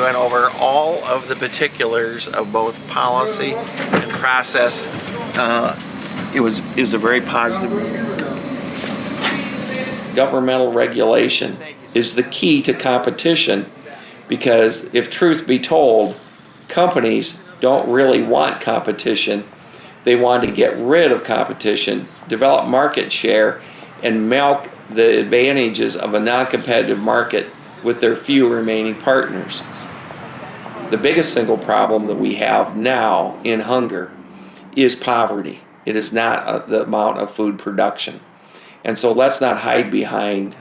went over all of the particulars of both policy and process. It was a very positive. Governmental regulation is the key to competition, because if truth be told, companies don't really want competition. They want to get rid of competition, develop market share, and milk the advantages of a non-competitive market with their few remaining partners. The biggest single problem that we have now in hunger is poverty. It is not the amount of food production. And so let's not hide behind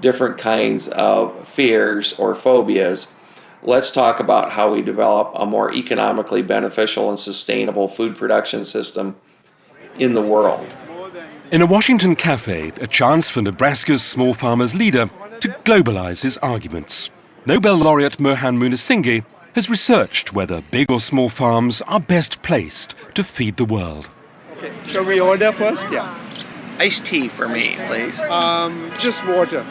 different kinds of fears or phobias. Let's talk about how we develop a more economically beneficial and sustainable food production system in the world. In a Washington cafe, a chance for Nebraska's small farmers leader to globalize his arguments. Nobel laureate Mohan Munasinghe has researched whether big or small farms are best placed to feed the world. Okay. Shall we order first? Yeah. Iced tea for me, please. Just water.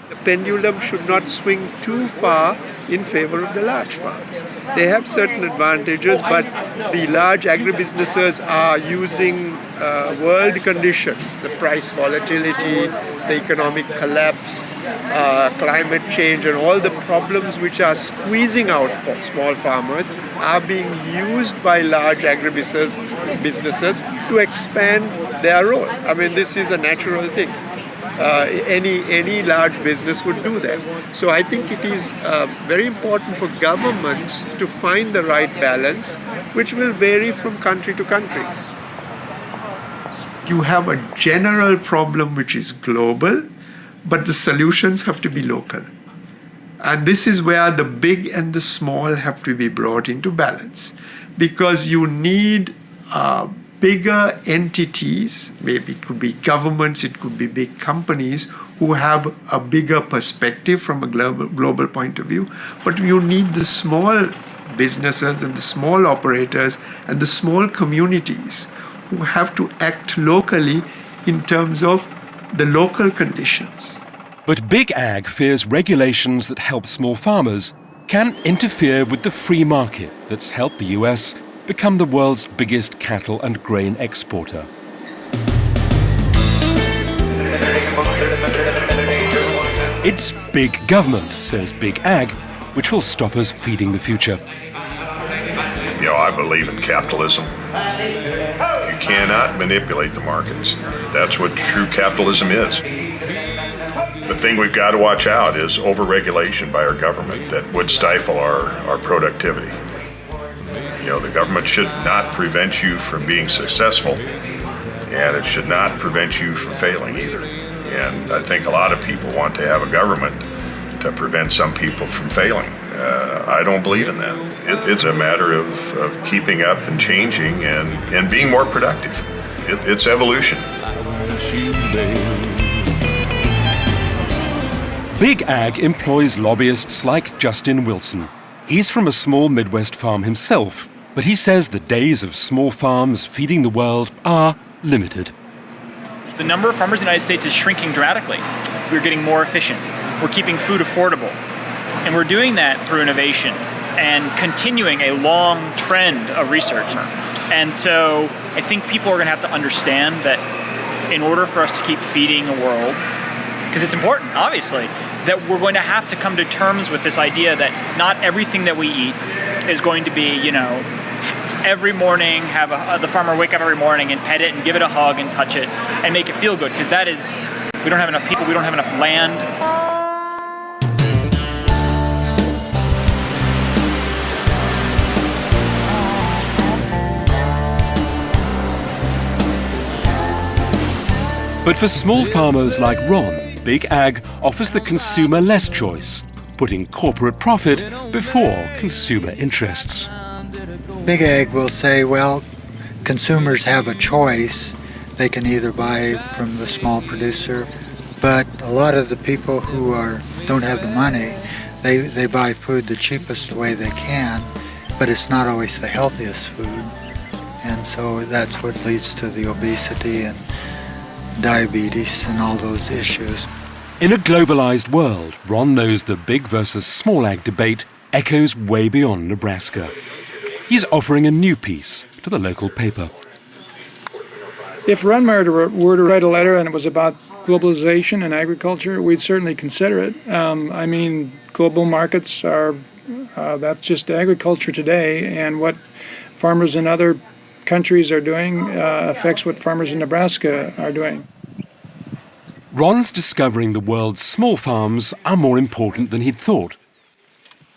The pendulum should not swing too far in favor of the large farms. They have certain advantages, but the large agribusinesses are using world conditions, the price volatility, the economic collapse, climate change, and all the problems which are squeezing out for small farmers are being used by large agribusinesses to expand their role. I mean, this is a natural thing. Any large business would do that. So I think it is very important for governments to find the right balance, which will vary from country to country. You have a general problem which is global, but the solutions have to be local. And this is where the big and the small have to be brought into balance, because you need bigger entities, maybe it could be governments, it could be big companies who have a bigger perspective from a global point of view, but you need the small businesses and the small operators and the small communities who have to act locally in terms of the local conditions. But Big Ag fears regulations that help small farmers can interfere with the free market that's helped the US become the world's biggest cattle and grain exporter. It's big government, says Big Ag, which will stop us feeding the future. You know, I believe in capitalism. You cannot manipulate the markets. That's what true capitalism is. The thing we've got to watch out is overregulation by our government that would stifle our productivity. You know, the government should not prevent you from being successful, and it should not prevent you from failing either. And I think a lot of people want to have a government to prevent some people from failing. I don't believe in that. It's a matter of keeping up and changing and being more productive. It's evolution. Big Ag employs lobbyists like Justin Wilson. He's from a small Midwest farm himself, but he says the days of small farms feeding the world are limited. The number of farmers in the United States is shrinking dramatically. We're getting more efficient. We're keeping food affordable. And we're doing that through innovation and continuing a long trend of research. And so I think people are going to have to understand that in order for us to keep feeding the world, because it's important, obviously, that we're going to have to come to terms with this idea that not everything that we eat is going to be, you know, every morning have the farmer wake up every morning and pet it and give it a hug and touch it and make it feel good, because that is, we don't have enough people, we don't have enough land. But for small farmers like Ron, Big Ag offers the consumer less choice, putting corporate profit before consumer interests. Big Ag will say, well, consumers have a choice. They can either buy from the small producer, but a lot of the people who don't have the money, they buy food the cheapest way they can, but it's not always the healthiest food. And so that's what leads to the obesity and diabetes and all those issues. In a globalized world, Ron knows the big versus small ag debate echoes way beyond Nebraska. He's offering a new piece to the local paper. If Ron were to write a letter and it was about globalization and agriculture, we'd certainly consider it. I mean, global markets are, that's just agriculture today, and what farmers in other countries are doing affects what farmers in Nebraska are doing. Ron's discovering the world's small farms are more important than he'd thought.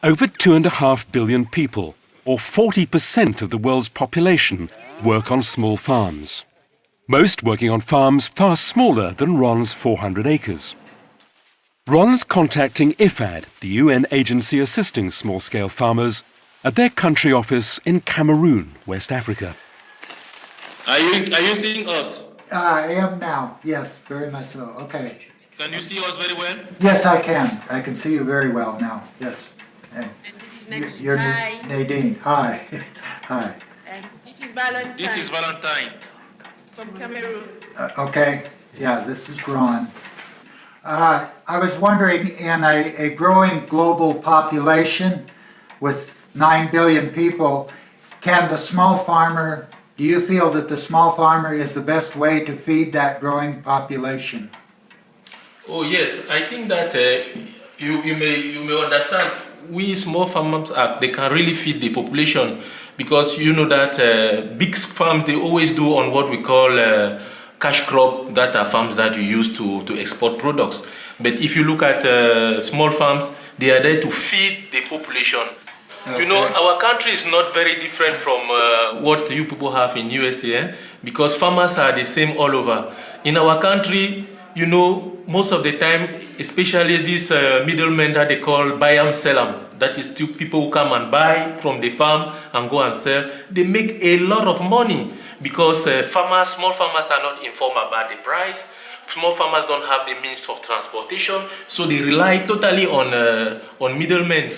Over 2.5 billion people, or 40% of the world's population, work on small farms. Most working on farms far smaller than Ron's 400 acres. Ron's contacting IFAD, the UN agency assisting small-scale farmers, at their country office in Cameroon, West Africa. Are you seeing us? I am now, yes, very much so. Okay. Can you see us very well? Yes, I can. I can see you very well now, yes. And you're Nadine. Hi. Hi. And this is Valentine. This is Valentine. From Cameroon. Okay, yeah, this is Ron. I was wondering, in a growing global population with 9 billion people, can the small farmer, do you feel that the small farmer is the best way to feed that growing population? Oh yes, I think that you may understand. We small farmers they can really feed the population, because you know that big farms, they always do on what we call cash crop, that are farms that you use to export products. But if you look at small farms, they are there to feed the population. Okay. You know, our country is not very different from what you people have in USA, because farmers are the same all over. In our country, you know, most of the time, especially these middlemen that they call buy and sell them, that is two people who come and buy from the farm and go and sell, they make a lot of money, because small farmers are not informed about the price. Small farmers don't have the means of transportation, so they rely totally on middlemen.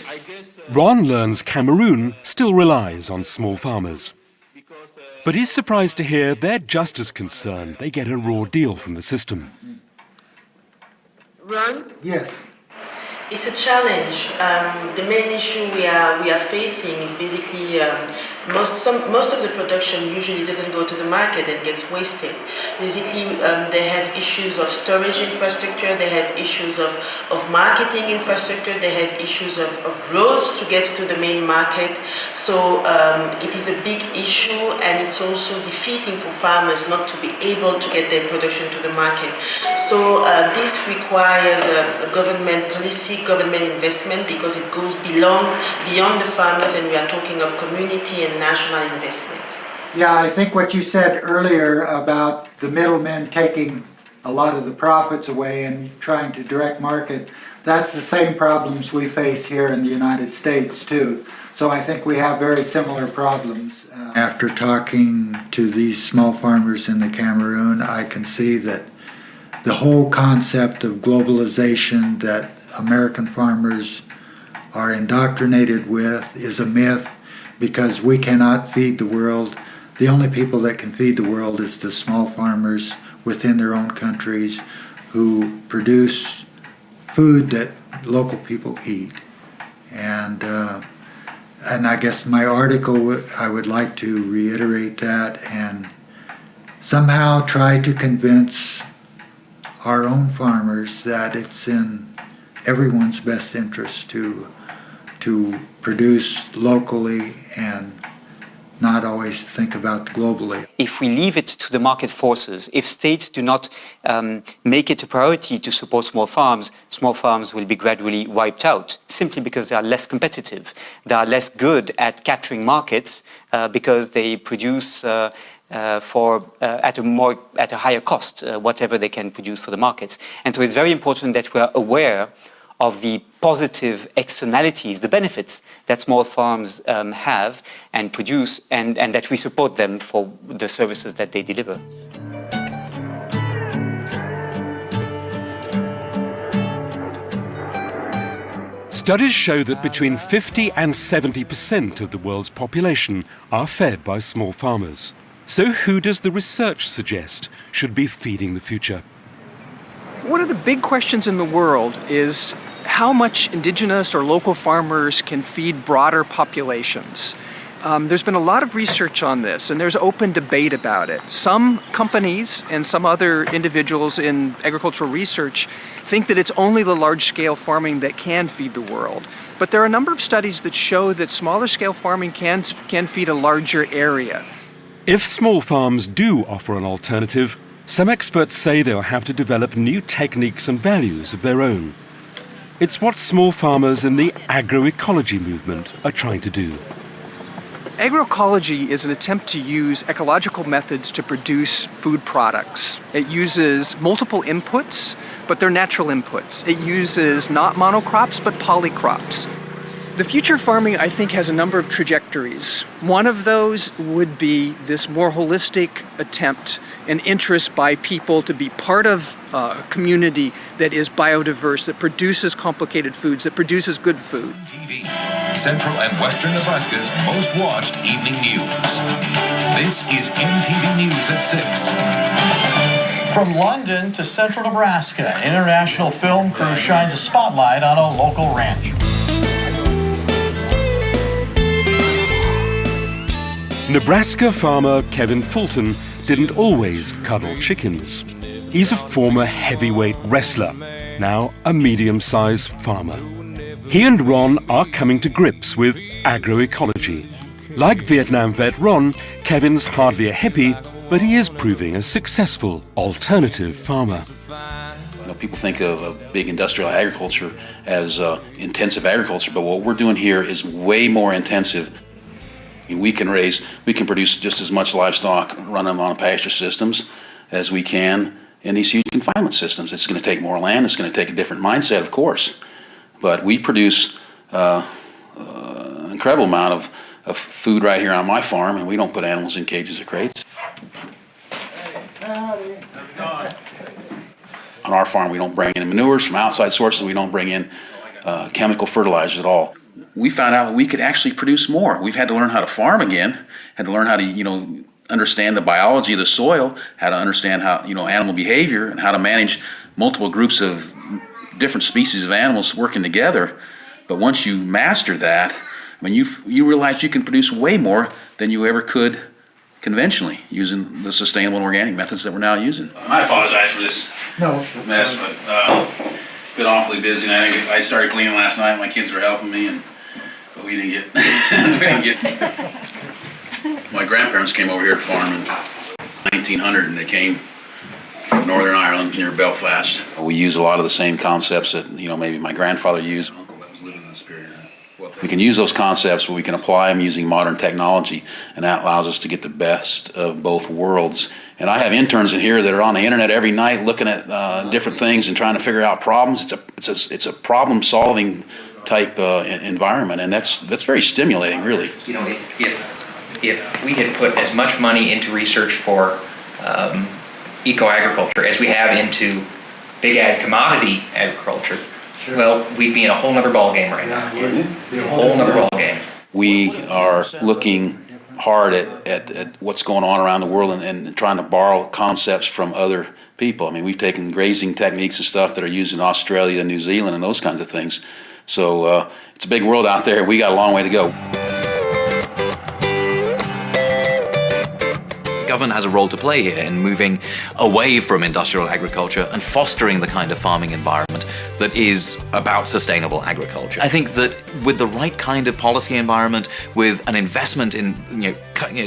Ron learns Cameroon still relies on small farmers. But he's surprised to hear they're just as concerned they get a raw deal from the system. Ron? Yes. It's a challenge. The main issue we are facing is basically most of the production usually doesn't go to the market and gets wasted. Basically, they have issues of storage infrastructure, they have issues of marketing infrastructure, they have issues of roads to get to the main market. So it is a big issue, and it's also defeating for farmers not to be able to get their production to the market. So this requires a government policy, government investment, because it goes beyond the farmers, and we are talking of community and national investment. Yeah, I think what you said earlier about the middlemen taking a lot of the profits away and trying to direct market, that's the same problems we face here in the United States too. So I think we have very similar problems. After talking to these small farmers in the Cameroon, I can see that the whole concept of globalization that American farmers are indoctrinated with is a myth, because we cannot feed the world. The only people that can feed the world is the small farmers within their own countries who produce food that local people eat. And I guess my article, I would like to reiterate that and somehow try to convince our own farmers that it's in everyone's best interest to produce locally and not always think about globally. If we leave it to the market forces, if states do not make it a priority to support small farms will be gradually wiped out, simply because they are less competitive. They are less good at capturing markets because they produce at a higher cost, whatever they can produce for the markets. And so it's very important that we are aware of the positive externalities, the benefits that small farms have and produce, and that we support them for the services that they deliver. Studies show that between 50 and 70% of the world's population are fed by small farmers. So who does the research suggest should be feeding the future? One of the big questions in the world is how much indigenous or local farmers can feed broader populations. There's been a lot of research on this, and there's open debate about it. Some companies and some other individuals in agricultural research think that it's only the large-scale farming that can feed the world. But there are a number of studies that show that smaller-scale farming can feed a larger area. If small farms do offer an alternative, some experts say they'll have to develop new techniques and values of their own. It's what small farmers in the agroecology movement are trying to do. Agroecology is an attempt to use ecological methods to produce food products. It uses multiple inputs, but they're natural inputs. It uses not monocrops, but polycrops. The future farming, I think, has a number of trajectories. One of those would be this more holistic attempt and interest by people to be part of a community that is biodiverse, that produces complicated foods, that produces good food. TV, Central and Western Nebraska's most watched evening news. This is MTV News at 6. From London to Central Nebraska, an international film crew shines a spotlight on a local ranch. Nebraska farmer Kevin Fulton didn't always cuddle chickens. He's a former heavyweight wrestler, now a medium-sized farmer. He and Ron are coming to grips with agroecology. Like Vietnam vet Ron, Kevin's hardly a hippie, but he is proving a successful alternative farmer. You know, people think of big industrial agriculture as intensive agriculture, but what we're doing here is way more intensive. We can produce just as much livestock, run them on pasture systems as we can in these huge confinement systems. It's going to take more land, it's going to take a different mindset, of course, but we produce an incredible amount of food right here on my farm, and we don't put animals in cages or crates. On our farm, we don't bring in manures from outside sources, we don't bring in chemical fertilizers at all. We found out that we could actually produce more. We've had to learn how to farm again, had to learn how to, understand the biology of the soil, how to understand how, animal behavior, and how to manage multiple groups of different species of animals working together. But once you master that, you realize you can produce way more than you ever could conventionally using the sustainable and organic methods that we're now using. I apologize for this mess, but been awfully busy. And I started cleaning last night. My kids were helping me, but we didn't get. My grandparents came over here to farm in 1900, and they came from Northern Ireland near Belfast. We use a lot of the same concepts that maybe my grandfather used. We can use those concepts, but we can apply them using modern technology, and that allows us to get the best of both worlds. And I have interns in here that are on the internet every night looking at different things and trying to figure out problems. It's a problem-solving type environment, and that's very stimulating, really. If we had put as much money into research for eco-agriculture as we have into big ag commodity agriculture, well, we'd be in a whole nother ballgame right now. A whole nother ballgame. We are looking hard at what's going on around the world and trying to borrow concepts from other people. We've taken grazing techniques and stuff that are used in Australia and New Zealand and those kinds of things. So it's a big world out there. We got a long way to go. Government has a role to play here in moving away from industrial agriculture and fostering the kind of farming environment that is about sustainable agriculture. I think that with the right kind of policy environment, with an investment in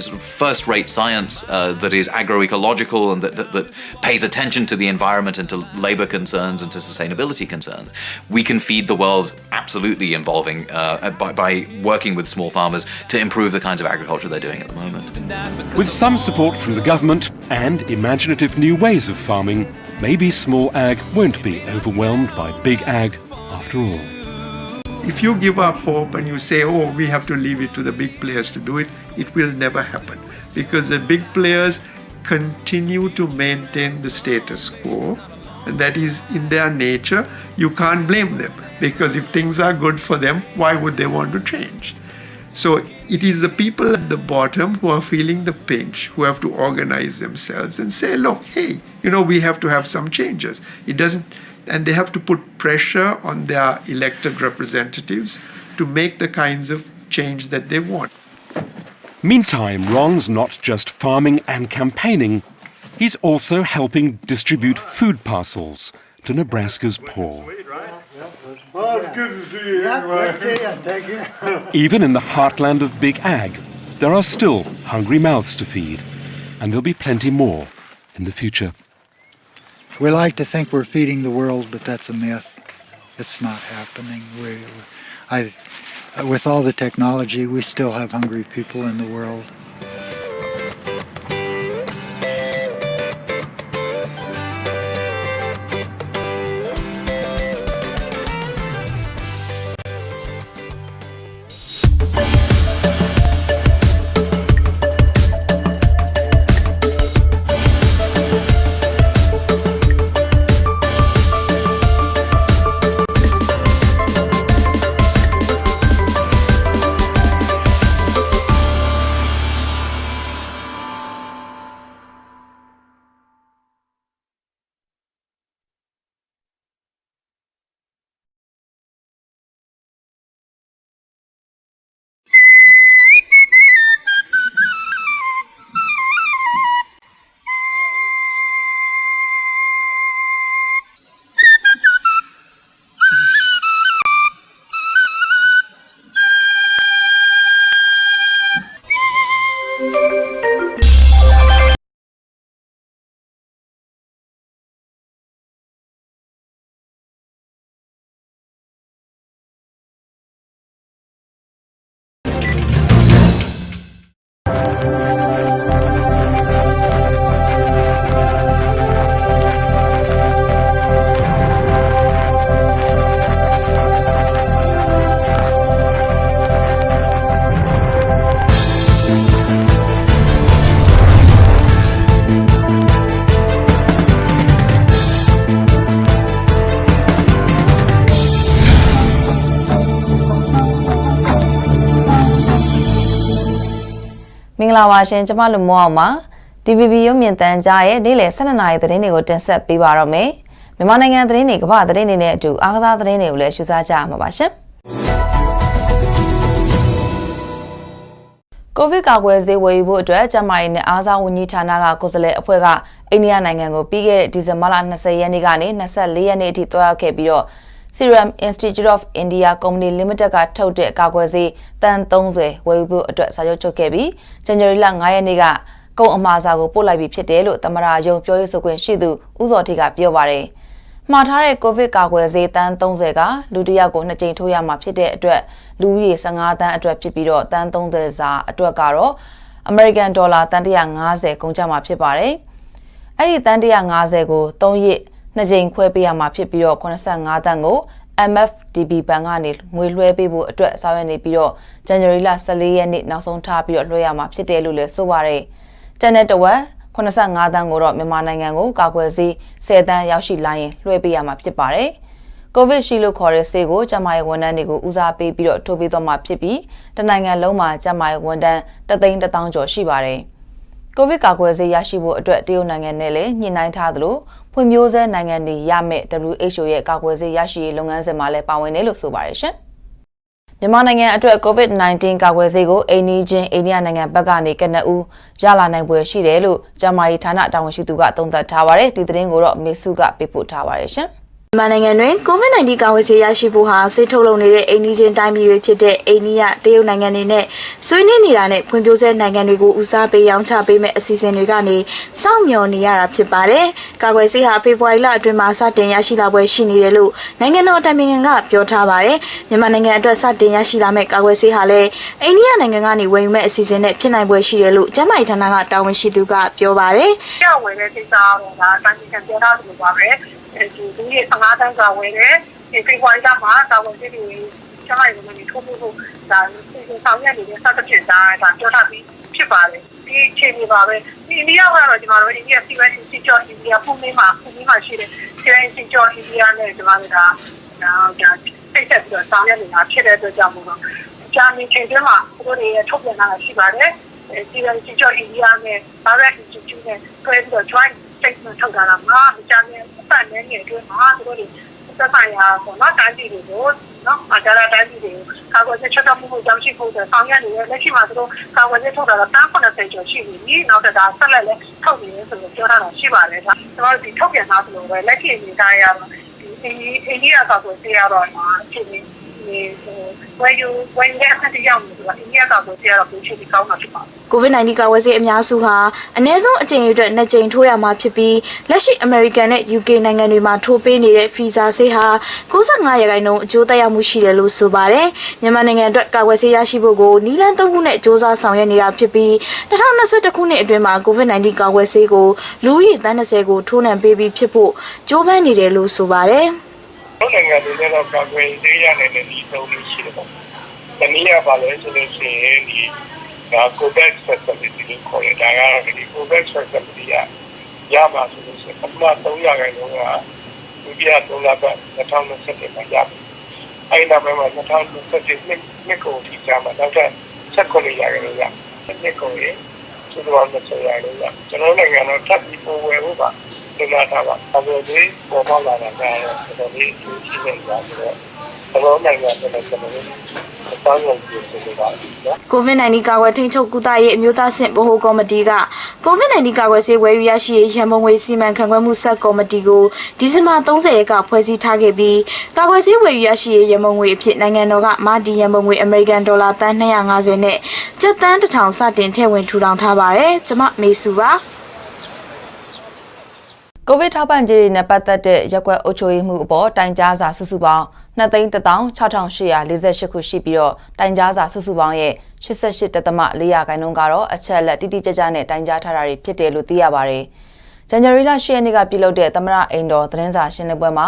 sort of first-rate science that is agroecological and that pays attention to the environment and to labor concerns and to sustainability concerns, we can feed the world absolutely involving by working with small farmers to improve the kinds of agriculture they're doing at the moment. With some support from the government and imaginative new ways of farming, maybe small ag won't be overwhelmed by big ag after all. If you give up hope and you say, oh, we have to leave it to the big players to do it, it will never happen. Because the big players continue to maintain the status quo, and that is in their nature. You can't blame them, because if things are good for them, why would they want to change? So it is the people at the bottom who are feeling the pinch, who have to organize themselves and say, look, hey, we have to have some changes. And they have to put pressure on their elected representatives to make the kinds of change that they want. Meantime, Ron's not just farming and campaigning, he's also helping distribute food parcels to Nebraska's poor. Well, it's good to see you anyway. Good to see you. Thank you. Even in the heartland of Big Ag, there are still hungry mouths to feed, and there'll be plenty more in the future. We like to think we're feeding the world, but that's a myth. It's not happening. With all the technology, we still have hungry people in the world. Mingla Shin Jamalu Moama, DVB ရုပ်မြင်သံကြားရဲ့နေ့လယ် 12 နာရီသတင်းတွေကိုတင်ဆက်ပေးပါတော့မယ်။မြန်မာနိုင်ငံသတင်းတွေကမ္ဘာသတင်းတွေနဲ့အတူအားကစားသတင်းတွေကိုလည်းရှုစားကြရမှာပါရှင်။ ကိုဗစ်ကာကွယ်ဆေးဝယ်ယူဖို့အတွက်ကျန်းမာရေးနဲ့အားကစားဝန်ကြီးဌာနကကိုယ်စားလှယ်အဖွဲ့ကအိန္ဒိယနိုင်ငံကိုပြီးခဲ့တဲ့ဒီဇင်ဘာလ 20 ရက်နေ့ကနေ24 ရက်နေ့အထိတွားရောက်ခဲ့ပြီးတော့ Serum Institute of India Company Limited ကထုတ်တဲ့ကာကွယ်ဆေးတန်30ဝယ်ယူဖို့အတွက်စာချုပ်ချုပ်ခဲ့ပြီး January လ 9 ရက်နေ့ကကုန်အမှာစာကိုပို့လိုက်ပြီးဖြစ်တယ်လို့သမ္မတရုံးပြောရေးဆိုခွင့်ရှိသူဦးစောထေးကပြောပါတယ်။မှာထားတဲ့ကိုဗစ်ကာကွယ်ဆေးတန်30ကလူတစ်ယောက်ကို2ကြိမ်ထိုးရမှာဖြစ်တဲ့အတွက်လူဦးရေ15တန်းအတွက်ဖြစ်ပြီးတော့တန်30စာအတွက်ကတော့ American Dollar တန်150ကုန်ကျမှာဖြစ်ပါတယ်။အဲ့ဒီတန်150ကို3ရက်2ကြိမ်ခွဲပေးရမှာဖြစ်ပြီးတော့85တန်းကို MFDB ဘဏ်ကနေငွေလွှဲပေးဖို့အတွက်ဆောင်ရွက်နေပြီးတော့ January လ 14 ရက်နေ့နောက်ဆုံးထားပြီးတော့လွှဲရမှာဖြစ်တယ်လို့လည်းဆိုပါတယ်။ကျန်တဲ့တဝက်85တန်းကိုတော့မြန်မာနိုင်ငံကိုကာကွယ်ဆေး10တန်းရောက်ရှိလာရင်လွှဲပေးရမှာဖြစ်ပါတယ်။ကိုဗစ်ရှိလို့ခေါ်တဲ့ဆေးကိုကျန်းမာရေးဝန်ထမ်းတွေကိုဦးစားပေးပြီးတော့ထိုးပေးသွားမှာဖြစ်ပြီးတနိုင်ငံလုံးမှာကျန်းမာရေးဝန်ထမ်း3,100,000ကျော်ရှိပါတယ်။ကိုဗစ်ကာကွယ်ဆေးရရှိဖို့အတွက်တရုတ်နိုင်ငံနဲ့လည်းညှိနှိုင်းထားသလိုဖွံ့ဖြိုးဆဲနိုင်ငံတွေရမယ့် WHO ရဲ့ကာကွယ်ဆေးရရှိရေးလုပ်ငန်းစဉ်မှာလည်းပါဝင်တယ်လို့ဆိုပါတယ်ရှင်။မြန်မာနိုင်ငံအတွက် COVID-19 ကာကွယ်ဆေးကိုအိန္ဒိချင်းအိန္ဒိယနိုင်ငံဘက်ကနေကနဦးရလာနိုင်ပွဲရှိတယ်လို့ကျန်းမာရေးဌာနတာဝန်ရှိသူကသုံးသပ်ထားပါတယ်။ဒီသတင်းကိုတော့မေစုကပေးပို့ထားပါတယ်ရှင်။မြန်မာနိုင်ငံတွင် COVID-19 ကာကွယ်ဆေးရရှိဖို့ဟာဆေးထုတ်လုပ်နေတဲ့အိန္ဒိချင်းတိုင်းပြည်တွေဖြစ်တဲ့အိန္ဒိယတရုတ်နိုင်ငံတွေနဲ့ဆွေးနွေးနေတာနဲ့ဖွံ့ဖြိုးဆဲနိုင်ငံတွေကိုဦးစားပေးရောင်းချပေးမဲ့အစီအစဉ်တွေကနေစောင့်မျှော်နေရတာဖြစ်ပါတယ်။ကာကွယ်ဆေးဟာဖေဖော်ဝါရီလအတွင်းမှာစတင်ရရှိလာပွဲရှိနေတယ်လို့နိုင်ငံတော်တိုင်ပင်ခံကပြောထားပါတယ်။မြန်မာနိုင်ငံအတွက်စတင်ရရှိလာမဲ့ကာကွယ်ဆေးဟာလည်းအိန္ဒိယနိုင်ငံကနေဝယ်ယူမဲ့အစီအစဉ်နဲ့ဖြစ်နိုင်ပွဲရှိတယ်လို့ကျန်းမာရေးဌာနကတာဝန်ရှိသူကပြောပါတယ်။ကြောက်ဝယ်တဲ့ကိစ္စကတော့ဒါတိုင်ပင်ခံပြောထားသလိုပါပဲ။ဒီနေ့15တန်းကဝယ်တယ်ဒီဖေဖော်ဝါရီလမှာတာဝန်ရှိသူတွေကျမတို့လည်းထိုးဖို့ဒါဆောင်ရွက်နေတဲ့စသဖြင့်ဒါပြောထားပြီးဖြစ်ပါတယ်ဒီအခြေအနေပါပဲဒီအိန္ဒိယကတော့ကျွန်တော်တို့အိန္ဒိယစီမံစီကျော်အိန္ဒိယပုံမှန်မှာရှိတဲ့စီမံစီကျော်အိန္ဒိယနဲ့ကျွန်တော်တို့ဒါစိတ်သက်ပြီးတော့ဆောင်ရွက်နေတာဖြစ်တဲ့အတွက်ကြောင့်မို့လို့ Germany Chedema, Korea, Tokyo, Shibare, Teacher India, Direct Institute, President Joint Statement of Ganama, Germany, Many, the Maya, not anti-video, no, Agara anti-video. I was a shut up with Jamshi for the Fanga, Lekimato, I was a total of Tampon stage of Shivi, now that I select Toby into the Jordan Shibare, or the Token not over, Lucky in the Diana, India of the Sierra, when you have the young, India of the Sierra, which is the Kauna. COVID-19 ကဝယ်ဆေးအများစုဟာအနည်းဆုံးအကြိမ်အတွက်2ကြိမ်ထိုးရမှာဖြစ်ပြီးလက်ရှိ American နဲ့ UK နိုင်ငံတွေမှာထိုးပေးနေတဲ့ visa ဆေးဟာ95%အကျိုးသက်ရောက်မှုရှိတယ်လို့ဆိုပါတယ်။မြန်မာနိုင်ငံအတွက်ကာကွယ်ဆေးရရှိဖို့ကိုနီလန်3ခုနဲ့စ조사ဆောင်ရွက်နေတာဖြစ်ပြီး2021ခုနှစ်အတွင်းမှာ COVID-19 ကာကွယ်ဆေးကိုလူဦးရေသန်း20ကိုထိုးနှံပေးပြီးဖြစ်ဖို့ကြိုးပမ်းနေတယ်လို့ဆိုပါတယ်။နိုင်ငံတွေနဲ့တော့ကာကွယ်ဆေးရနေတဲ့ဒီသုံးမျိုးရှိတယ်ပေါ့။တနည်းအားဖြင့်ဆိုလို့ရှိရင်ဒီCOVAX facility ကိုခေါ်ရတာကဒီ COVAX facility ကရမှာဆိုလို့ရှိရင်ပထမ300ခိုင်နှုန်းကဒုတိယ3လပတ်2021မှာရပြီ။အဲဒီနောက်ပိုင်းမှာ2021နှစ်ကုန်ထိကြာမှာနောက်ထပ်19ရာခိုင်နှုန်းရ။နှစ်ကုန်ရေသူတို့က20ရာခိုင်နှုန်းရ။ကျွန်တော်နိုင်ငံတော့ထပ်ပြီးပိုဝယ်ဖို့ပါစဉ်းစားထားပါ။အဲဒီပေါ်ပေါက်လာတာကတော့တော်တော်လေးအကျိုးရှိနေတာဆိုတော့ကျွန်တော်နိုင်ငံနဲ့ကျွန်တော်COVID-19 ကာကွယ်ထိန်းချုပ်ကုသရေးအမျိုးသားဆင့်ဗဟိုကော်မတီက COVID-19 ကာကွယ်ဆေးဝယ်ယူရရှိရေးရန်ပုံငွေစီမံခန့်ခွဲမှုဆက်ကော်မတီကိုဒီဇင်ဘာ30ရက်ကဖွဲ့စည်းထားခဲ့ပြီးကာကွယ်ဆေးဝယ်ယူရရှိရေးရန်ပုံငွေအဖြစ်နိုင်ငံတော်ကမာဒီရန်ပုံငွေအမေရိကန်ဒေါ်လာသန်း250နဲ့ကျပ်သန်း1000စတင်ထည့်ဝင်ထူထောင်ထားပါတယ်။ကျွန်မမေစုပါ။ကိုဗစ်ထောက်ပံ့ကြေးနဲ့ပတ်သက်တဲ့ရက်ကွက်အုပ်ချုပ်ရေးမှုအပေါ်တိုင်ကြားစာစုစုပေါင်း2,16848ခုရှိပြီးတော့တိုင်ကြားစာစုစုပေါင်းရဲ့88.4%ကတော့အချက်လက်တိတိကျကျနဲ့တိုင်ကြားထားတာတွေဖြစ်တယ်လို့သိရပါတယ်။ဇန်နဝါရီလ10ရက်နေ့ကပြုလုပ်တဲ့သမရအိမ်တော်သတင်းစာရှင်းလင်းပွဲမှာ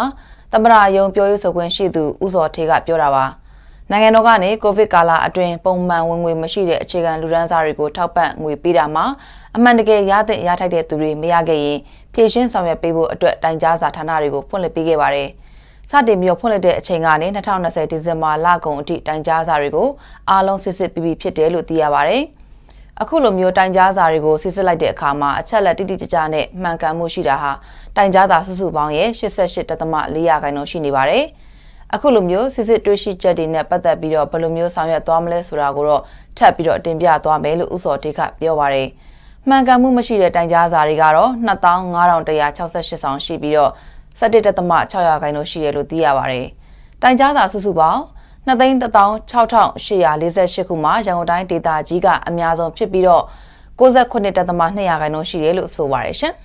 သမရယုံပြောရေးဆိုခွင့်ရှိသူဦးစောထေးကပြောတာပါ။နိုင်ငံတော်ကနေကိုဗစ်ကာလအတွင်းပုံမှန်ဝင်ငွေမရှိတဲ့အခြေခံလူဒန်းစားတွေကိုထောက်ပံ့ငွေပေးတာမှာအမှန်တကယ်ရတဲ့ရထိုက်တဲ့သူတွေမရခဲ့ရင်ဖြည့်ရှင်းဆောင်ရွက်ပေးဖို့အတွက်တိုင်ကြားစာဌာနတွေကိုဖွင့်လှစ်ပေးခဲ့ပါတယ်။စတင်ပြီးဖွင့်လှစ်တဲ့အချိန်ကနေ2020ဒီဇင်ဘာလကုန်အထိတိုင်ကြားစာတွေကိုအားလုံးစစ်စစ်ပြီးဖြစ်တယ်လို့သိရပါတယ်။အခုလိုမျိုးတိုင်ကြားစာတွေကိုစစ်စစ်လိုက်တဲ့အခါမှာအချက်လက်တိတိကျကျနဲ့မှန်ကန်မှုရှိတာဟာတိုင်ကြားစာစုစုပေါင်းရဲ့88.4%ရှိနေပါတယ်။အခုလိုမျိုးစစ်စစ်တွေ့ရှိချက်တွေနဲ့ပတ်သက်ပြီးတော့ဘယ်လိုမျိုးဆောင်ရွက်သွားမလဲဆိုတာကိုတော့ထပ်ပြီးတော့တင်ပြသွားမယ်လို့ဦးစောတေးကပြောပါတယ်။မှန်ကန်မှုမရှိတဲ့တိုင်ကြားစာတွေကတော့25,168ဆောင်ရှိပြီးတော့17.6%ရှိတယ်လို့သိရပါတယ်။တိုင်ကြားစာစုစုပေါင်း2,16848ခုမှာရန်ကုန်တိုင်းဒေသကြီးကအများဆုံးဖြစ်ပြီးတော့99.2%ရှိတယ်လို့ဆိုပါတယ်ရှင်။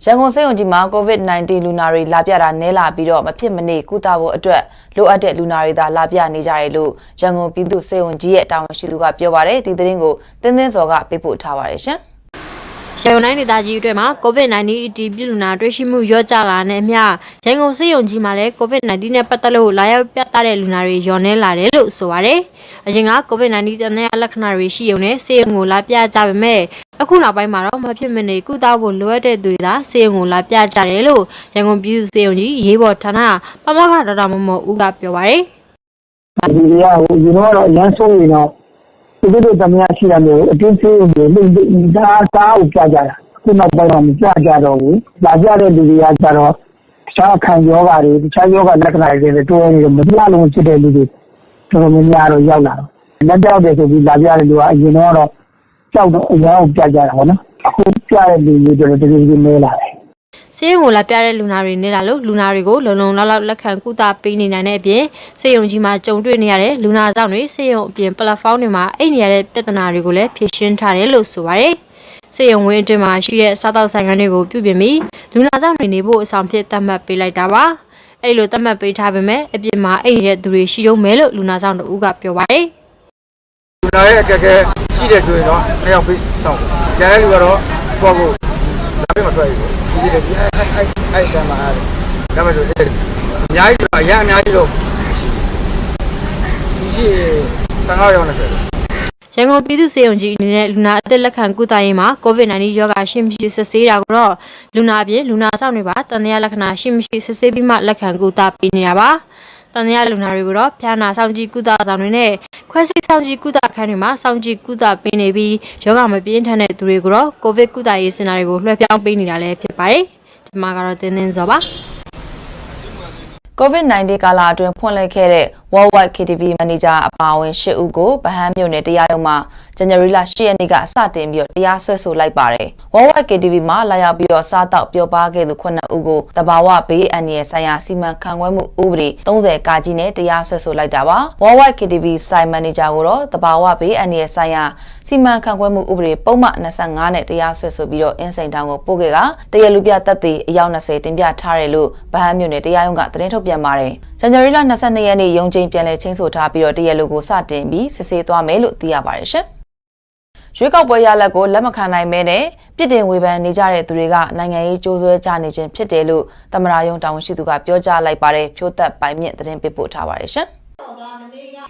ရန်ကုန်စေယုံကြီးမှာ COVID-19 လူနာတွေလာပြတာနည်းလာပြီးတော့မဖြစ်မနေကုသဖို့အတွက်လိုအပ်တဲ့လူနာတွေသာလာပြနေကြတယ်လို့ရန်ကုန်ပြည်သူ့စေယုံကြီးရဲ့တာဝန်ရှိသူကပြောပါတယ်။ဒီသတင်းကိုတင်းတင်းစော်ကပေးပို့ထားပါတယ်ရှင်။ရန်ကုန်တိုင်းဒေသကြီးအတွင်းမှာ COVID-19 အတည်ပြုလူနာတွေ့ရှိမှုလျော့ကျလာတဲ့အမျှရန်ကုန်စေယုံကြီးမှာလည်း COVID-19 နဲ့ပတ်သက်လို့လာရောက်ပြသတဲ့လူနာတွေလျော့နည်းလာတယ်လို့ဆိုပါတယ်။အရင်က COVID-19 တန်တဲ့လက္ခဏာတွေရှိုံနဲ့စေယုံကိုလာပြကြပေမဲ့အခုနောက်ပိုင်းမှာတော့မဖြစ်မနေကုသဖို့လိုအပ်တဲ့သူတွေသာစေယုံကိုလာပြကြတယ်လို့ရန်ကုန်ပြည်သူ့စေယုံကြီးရေးပေါ်ဌာနပမခဒေါက်တာမော်ဦးကပြောပါတယ်။ဒီတွေကဒီတော့ရန်ဆိုးရင်တော့ဒီလိုတမန်ရှိတယ်လို့အတင်းစေးကိုဒါစားကိုပြကြတာခုနောက်ပိုင်းမှာမပြကြတော့ဘူးလာကြတဲ့လူတွေကကျတော့တခြားခံယောဂတွေတခြားယောဂလက္ခဏာတွေတိုးနေတော့မပြလုံးဖြစ်တဲ့လူတွေတော်တော်များများတော့ရောက်လာတော့လက်ကြောက်တယ်ဆိုပြီးလာပြတဲ့လူကအရင်တော့ကြောက်တော့အရင်ကပြကြတာပေါ့နော်အခုပြတဲ့လူတွေတော်တော်လေးနေလာတယ်စေယုံကိုလာပြတဲ့လူနာတွေနေလာလို့လူနာတွေကိုလုံလုံလောက်လောက်လက်ခံကုသပေးနေနိုင်တဲ့အပြင်စေယုံကြီးမှာကြုံတွေ့နေရတဲ့လူနာဆောင်တွေစေယုံအပြင်ပလက်ဖောင်းတွေမှာအိတ်နေရတဲ့ပြဿနာတွေကိုလည်းဖြေရှင်းထားတယ်လို့ဆိုပါတယ်။စေယုံဝင်းအတွင်းမှာရှိတဲ့စားတောက်ဆိုင်ကနေကိုပြုပြင်ပြီးလူနာဆောင်တွေနေဖို့အဆောင်ဖြစ်သတ်မှတ်ပေးလိုက်တာပါ။အဲ့လိုသတ်မှတ်ပေးထားပေမဲ့အပြင်မှာအိတ်နေတဲ့သူတွေရှိတော့မယ်လို့လူနာဆောင်တို့ကပြောပါတယ်။လူနာရဲ့အခက်အခဲရှိတဲ့ဆိုရင်တော့နှစ်ယောက်ပေးဆောင်။ကျန်တဲ့လူကတော့ပေါ့ဖို့လာပြီးမထွက်ဘူး။ဒီလိုအဲ့ကမှအားဒါမှဆိုအများကြီးတော့အများကြီးတော့ရှိ15ရောက်နေတယ်ရန်ကုန်ပြည်သူ့စေယုံကြီးအနေနဲ့လူနာအသက်လက်ခံကုသရေးမှာ COVID-19 ရောဂါရှိမရှိစစ်ဆေးတာကိုတော့လူနာအပြင်လူနာဆောင်တွေပါတန်တရားလက္ခဏာရှိမရှိစစ်ဆေးပြီးမှလက်ခံကုသပေးနေတာပါတ တန်ရလူနာတွေကိုတော့ဖျားနာဆောင်ကြည့်ကုသဆောင်တွေနဲ့ခွဲစိတ်ဆောင်ကြည့်ကုသခန်းတွေမှာဆောင်ကြည့်ကုသပေးနေပြီးယောဂမပြင်းထန်တဲ့သူတွေကိုတော့ကိုဗစ်ကုသရေးစင်တာတွေကိုလွှဲပြောင်းပေးနေတာလည်းဖြစ်ပါတယ်ဒီမှာကတော့တင်းတင်းစောပါCOVID-19 ကာလအတွင်းဖွင့်လှစ်ခဲ့တဲ့ Worldwide KTV Manager အပါအဝင်10ဦးကိုဗဟန်းမြို့နယ်တရားရုံးမှာဇန်နဝါရီလ10ရက်နေ့ကစတင်ပြီးတရားစွဲဆိုလိုက်ပါတယ်။ Worldwide KTV မှာလာရောက်ပြီးစားတောက်ပျော်ပါခဲ့သူ9ဦးကိုတဘာဝဘေးအန္တရာယ်ဆိုင်ရာစီမံခန့်ခွဲမှုဥပဒေ30 ကကြီးနဲ့တရားစွဲဆိုလိုက်တာပါ။ Worldwide KTV Site Manager ကိုတော့တဘာဝဘေးအန္တရာယ်ဆိုင်ရာစီမံခန့်ခွဲမှုဥပဒေပုံမှန်25နဲ့တရားစွဲဆိုပြီးအင်းစိန်တောင်ကိုပို့ခဲ့ကတရားလူပြသက်သေအယောက်20တင်ပြထားတယ်လို့ဗဟန်းမြို့နယ်တရားရုံးကသတင်းထုတ်ပြန်ပါတယ်။ဇန်နဝါရီလ22ရက်နေ့ရုံးချင်းပြန်လည်ချင်းဆိုထားပြီးတရားလူကိုစတင်ပြီးစစ်ဆေးသွားမယ်လို့သိရပါတယ်ရှင်။ရွေးကောက်ပွဲရလဒ်ကိုလက်မခံနိုင်မဲနဲ့ပြည်တင်ဝေဖန်နေကြတဲ့သူတွေကနိုင်ငံရေးကြိုးဆွဲကြနေခြင်းဖြစ်တယ်လို့သမ္မတရုံးတာဝန်ရှိသူကပြောကြားလိုက်ပါတယ်ဖြိုးသက်ပိုင်မြင့်သတင်းပေးပို့ထားပါတယ်ရှင်။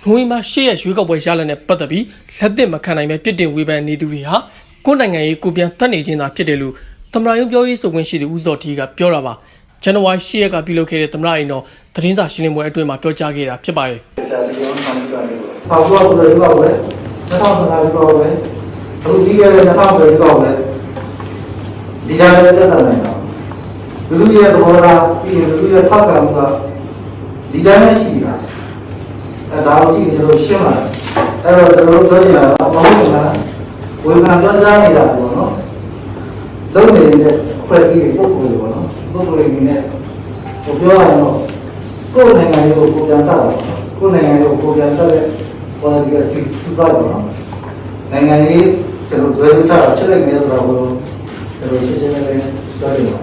နိုဝင်ဘာ10ရက်ရွေးကောက်ပွဲရလဒ်နဲ့ပတ်သက်ပြီးလက်သင့်မခံနိုင်မဲ့ပြည်တင်ဝေဖန်နေသူတွေဟာကိုယ်နိုင်ငံရေးကိုပြန်တတ်နေခြင်းသာဖြစ်တယ်လို့သမ္မတရုံးပြောရေးဆိုခွင့်ရှိသူဦးစောထီးကပြောတာပါ။ဇန်နဝါရီ10ရက်ကပြုလုပ်ခဲ့တဲ့သမ္မတအိမ်တော်သတင်းစာရှင်းလင်းပွဲအတွင်းမှာပြောကြားခဲ့တာဖြစ်ပါတယ်။ပါဘောကိုလည်းပြောပဲ2015ပြောပဲအခုဒီကလည်း2010ပြောပဲဒီကြတဲ့တက်တာနိုင်တော့လူလူရဲ့သဘောထားပြီးရင်လူလူရဲ့ထောက်ခံမှုကဒီတိုင်းမရှိတာအဲဒါကိုကြည့်ကျွန်တော်ရှင်းပါအဲ့တော့ကျွန်တော်ပြောနေတာကမဟုတ်ဘူးလားဝေဖန်ကြကြားနေတာပေါ့နော်လုံးနေတဲ့ဖွဲ့စည်းပုံပုံတွေပေါ့နော်ပုံပုံတွေနဲ့ပြောရအောင်ကိုယ်နိုင်ငံရေးကိုပြန်တတ်တယ်ကိုယ်နိုင်ငံရေးကိုပြန်တတ်တဲ့ political system ပေါ့နော်နိုင်ငံရေးကျွန်တော်ဇွဲချတာဖြစ်လိုက်မယ်ဆိုတော့ကျွန်တော်ရှင်းရှင်းလေးပြောပြပ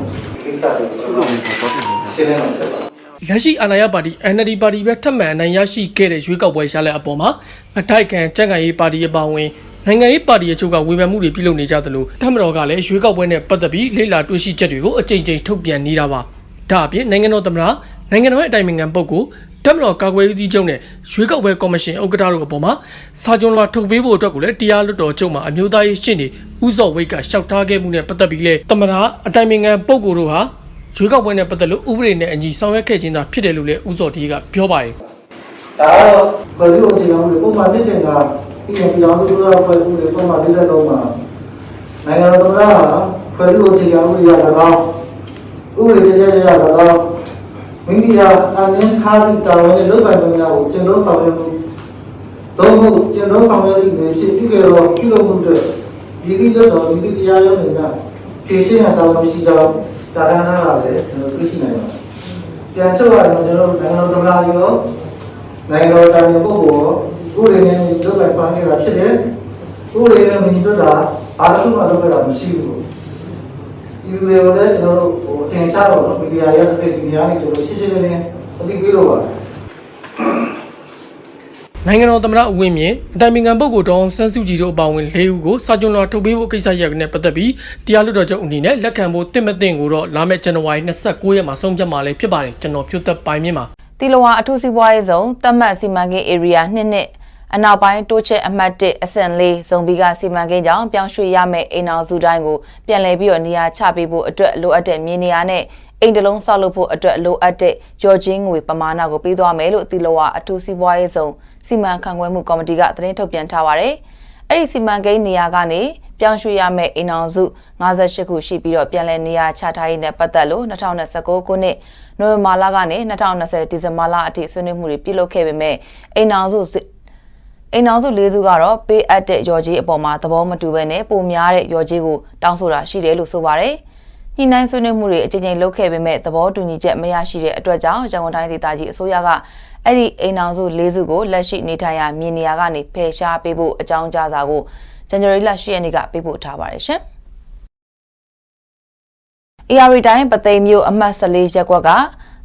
ါကိစ္စတွေကျွန်တော်ရှင်းနေမှာဖြစ်ပါလက်ရှိအာဏာရပါတီ NLD ပါတီပဲထပ်မံအနိုင်ရရှိခဲ့တဲ့ရွေးကောက်ပွဲရလဒ်အပေါ်မှာအတိုက်ခံကြံ့ခိုင်ရေးပါတီအပါအဝင်နိုင်ငံရေးပါတီအချို့ကဝေဖန်မှုတွေပြုလုပ်နေကြသလိုတပ်မတော်ကလည်းရွေးကောက်ပွဲနဲ့ပတ်သက်ပြီးလေ့လာတွေ့ရှိချက်တွေကိုအကြိမ်ကြိမ်ထုတ်ပြန်နေတာပါဒါအပြင်နိုင်ငံတော်သမ္မတနိုင်ငံတော်ရဲ့အတိုင်ပင်ခံပုဂ္ဂိုလ်တပ်မတော်ကာကွယ်ရေးဦးစီးချုပ်နဲ့ရွေးကောက်ပွဲကော်မရှင်ဥက္ကဋ္ဌတို့အပေါ်မှာစာချုပ်လွှာထုတ်ပေးဖို့အတွက်ကိုလည်းတရားလွှတ်တော်ချုပ်မှာအမျိုးသားရေးရှင်းနေဦးစော်ဝိတ်ကလျှောက်ထားခဲ့မှုနဲ့ပတ်သက်ပြီးလဲသမ္မတအတိုင်ပင်ခံပုဂ္ဂိုလ်တို့ဟာရွေးကောက်ပွဲနဲ့ပတ်သက်လို့ဥပဒေနဲ့အညီဆောင်ရွက်ခဲ့ခြင်းသာဖြစ်တယ်လို့လည်းဦးစော်တီးကပြောပါတယ်။ဒါကတော့ဘယ်လိုအခြေခံလို့ပုံမှန်တစ်တင်ကပြည်ပြောင်းသူတို့ဖွဲ့မှုတွေပုံမှန်53မှာနိုင်ငံတော်သမ္မတဟာဖွဲ့သူအခြေခံဥပဒေရတာဥပဒေပြည့်ရတာမိမိကအနည်းထားသည့်တာဝန်နဲ့လုပ်ပိုင်ခွင့်များကိုကျင့်သုံးဆောင်ရွက်မှုသုံးဖို့ကျင့်သုံးဆောင်ရွက်သည့်တွေဖြစ်ပြုခဲ့သောပြုလုပ်မှုတွေဒီသည့်ကျတော့ဒီသည့်တရားရုံးတွေကဖြည့်ရှင်းရတာမရှိကြောင်းတာရနာလာတယ်ကျွန်တော်သိရှိနိုင်ပါတယ်။ပြန်ချုပ်ရတော့ကျွန်တော်နိုင်ငံတော်သမ္မတကြီးရောနိုင်ငံတော်တာဝန်ပုဂ္ဂိုလ်ရောဥပဒေနဲ့လုပ်ပိုင်ဆောင်ရွက်တာဖြစ်တယ်။ဥပဒေနဲ့မညီညွတ်တာအားလုံးမှလုပ်ရတာမရှိဘူး။ဒီလိုလည်းကျွန်တော်တို့အထင်ရှားတော့မီဒီယာရဲ့စိတ်ကြီးများနေကျွန်တော်ရှင်းရှင်းလင်းလင်းအသိပေးလို့ပါတယ်နိုင်ငံတော်သမ္မတဦးဝင်းမြင့်အတိုင်ပင်ခံပုဂ္ဂိုလ်ဒေါ်အောင်ဆန်းစုကြည်တို့အပါအဝင်၄ဦးကိုစာချုပ်လွှာထုတ်ပေးဖို့ကိစ္စရပ်နဲ့ပတ်သက်ပြီးတရားလွှတ်တော်ချုပ်အနေနဲ့လက်ခံဖို့တင့်မတင့်ကိုတော့လာမယ့်ဇန်နဝါရီ29ရက်မှာဆုံးဖြတ်မှာလည်းဖြစ်ပါတယ်ကျွန်တော်ဖြိုးသက်ပိုင်မြင့်ပါတီလဝါအထူးစီးပွားရေးဇုံတတ်မှတ်စီမံကိန်း area 2နှစ်အနောက်ပိုင်းတိုးချက်အမှတ်1အဆင့်4ဇုံဘီကစီမံကိန်းကြောင့်ပြောင်းရွှေ့ရမယ့်အိမ်အောင်စုတိုင်းကိုပြန်လည်ပြီးနေရာချပေးဖို့အတွက်လိုအပ်တဲ့မြေနေရာနဲ့အိမ်တလုံးဆောက်လုပ်ဖို့အတွက်လိုအပ်တဲ့ရော်ချင်းငွေပမာဏကိုပေးသွားမယ်လို့တီလဝါအထူးစီးပွားရေးဇုံစီမံခန့်ခွဲမှုကော်မတီကသတင်းထုတ်ပြန်ထားပါတယ်။အဲ့ဒီစီမံကိန်းနေရာကနေပြောင်းရွှေ့ရမယ့်အိမ်အောင်စု58ခုရှိပြီးပြန်လည်နေရာချထားရေးနဲ့ပတ်သက်လို့2029ခုနှစ်နိုဝင်ဘာလကနေ2020ဒီဇင်ဘာလအထိဆွေးနွေးမှုတွေပြုလုပ်ခဲ့ပေမဲ့အိမ်အောင်စု4စုကတော့ပေးအပ်တဲ့ရော်ကြီးအပေါ်မှာသဘောမတူဘဲနဲ့ပိုများတဲ့ရော်ကြီးကိုတောင်းဆိုတာရှိတယ်လို့ဆိုပါတယ်။ညှိနှိုင်းဆွေးနွေးမှုတွေအကြိမ်ကြိမ်လုပ်ခဲ့ပေမဲ့သဘောတူညီချက်မရရှိတဲ့အတွက်ကြောင့်ရန်ကုန်တိုင်းဒေသကြီးအစိုးရကအဲ့ဒီအိမ်အောင်စု4စုကိုလက်ရှိနေထိုင်ရာမြေနေရာကနေဖယ်ရှားပေးဖို့အကြောင်းကြားစာကိုဇန်နဝါရီလ10ရက်နေ့ကပေးပို့ထားပါတယ်ရှင်။ AR တိုင်းပသိမ်မြို့အမှတ်14ရပ်ကွက်က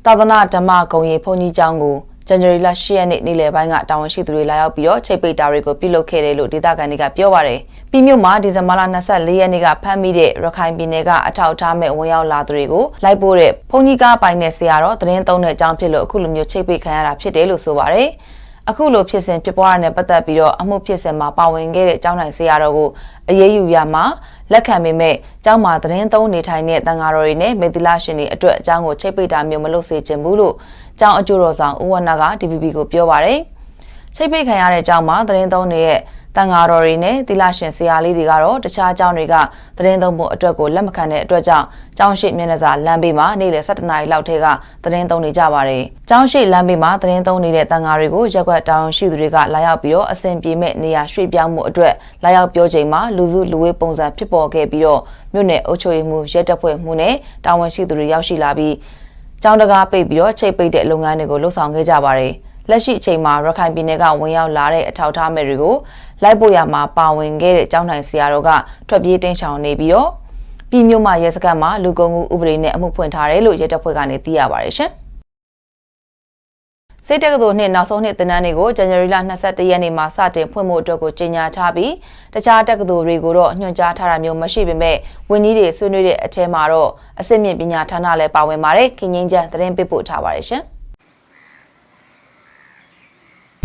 သာသနာဓမ္မဂုံရီဘုန်းကြီးကျောင်းကိုဇန်နဝါရီလ10ရက်နေ့နေ့လယ်ပိုင်းကတာဝန်ရှိသူတွေလာရောက်ပြီးချိတ်ပိတ်တာတွေကိုပြုလုပ်ခဲ့တယ်လို့ဒေသခံတွေကပြောပါတယ်။ပြည်မြို့မှာဒီဇင်ဘာလ24ရက်နေ့ကဖမ်းမိတဲ့ရခိုင်ပြည်နယ်ကအထောက်အထားမဲ့ဝင်ရောက်လာသူတွေကိုလိုက်ပို့တဲ့ဘုန်းကြီးကားပိုင်တဲ့ဆရာတော်သတင်းသုံးတဲ့အကြောင်းဖြစ်လို့အခုလိုမျိုးချိတ်ပိတ်ခံရတာဖြစ်တယ်လို့ဆိုပါတယ်။အခုလိုဖြစ်စဉ်ဖြစ်ပွားရတဲ့ပတ်သက်ပြီးအမှုဖြစ်စဉ်မှာပါဝင်ခဲ့တဲ့ကျောင်းတိုင်းဆရာတော်ကိုအရေးယူရမှာလက်ခံပေမဲ့ကျောင်းမှာသတင်းသုံးနေထိုင်တဲ့တန်ဃာတော်တွေနဲ့မေတ္တာရှင်တွေအတွက်အကြောင်းကိုချိတ်ပိတ်တာမျိုးမလုပ်စေချင်ဘူးလို့ ကျောင်းအကျိုးတော်ဆောင်ဦးဝနက DVB ကိုပြောပါတယ်။ချိတ်ပိတ်ခံရတဲ့ကျောင်းမှာသတင်းသုံးနေတဲ့တန်ဃာတော်တွေနဲ့သီလရှင်ဆရာလေးတွေကတော့တခြားကျောင်းတွေကသတင်းသုံးဖို့အတွက်ကိုလက်မခံတဲ့အတွက်ကြောင့်ကျောင်းရှိမျက်နှာစာလမ်းဘေးမှာနေ့လယ်7 နာရီလောက်ထဲကသတင်းသုံးနေကြပါတယ်။ကျောင်းရှိလမ်းဘေးမှာသတင်းသုံးနေတဲ့တန်ဃာတွေကိုရက်ကွက်တောင်ရှိသူတွေကလာရောက်ပြီးတော့အစဉ်ပြေမဲ့နေရာရွှေ့ပြောင်းမှုအတွက်လာရောက်ပြောချိန်မှာလူစုလူဝေးပုံစံဖြစ်ပေါ်ခဲ့ပြီးတော့မြို့နယ်အုပ်ချုပ်ရေးမှူးရဲတပ်ဖွဲ့မှူးနဲ့တာဝန်ရှိသူတွေရောက်ရှိလာပြီးကျောင်းတကားပိတ်ပြီးတော့ချိတ်ပိတ်တဲ့လုပ်ငန်းတွေကိုလှုပ်ဆောင်ခဲ့ကြပါတယ်။လက်ရှိအချိန်မှာရခိုင်ပြည်နယ်ကဝင်ရောက်လာတဲ့အထောက်အထားမဲ့တွေကိုလိုက်ပို့ရမှာပါဝင်ခဲ့တဲ့ကျောင်းထိုင်ဆရာတော်ကထွက်ပြေးတိမ်းရှောင်နေပြီးတော့ပြည်မြို့မှာရဲစခန်းမှာလူကုန်ကူဥပဒေနဲ့အမှုဖွင့်ထားတယ်လို့ရဲတပ်ဖွဲ့ကနေသိရပါတယ်ရှင်။စစ်တက္ကသိုလ်နှင့်နောက်ဆုံးနှစ်သင်တန်းတွေကိုဇန်နဝါရီလ22ရက်နေ့မှာစတင်ဖွင့်ဖို့အတွက်ကိုကြေညာထားပြီးတခြားတက္ကသိုလ်တွေကိုတော့ညွှန်ကြားထားတာမျိုးမရှိပေမဲ့ဝန်ကြီးတွေဆွေးနွေးတဲ့အထက်မှာတော့အစစ်မြင့်ပညာဌာနလည်းပါဝင်ပါတယ်။ခင်ငင်းချန်သတင်းပေးပို့ထားပါတယ်ရှင်။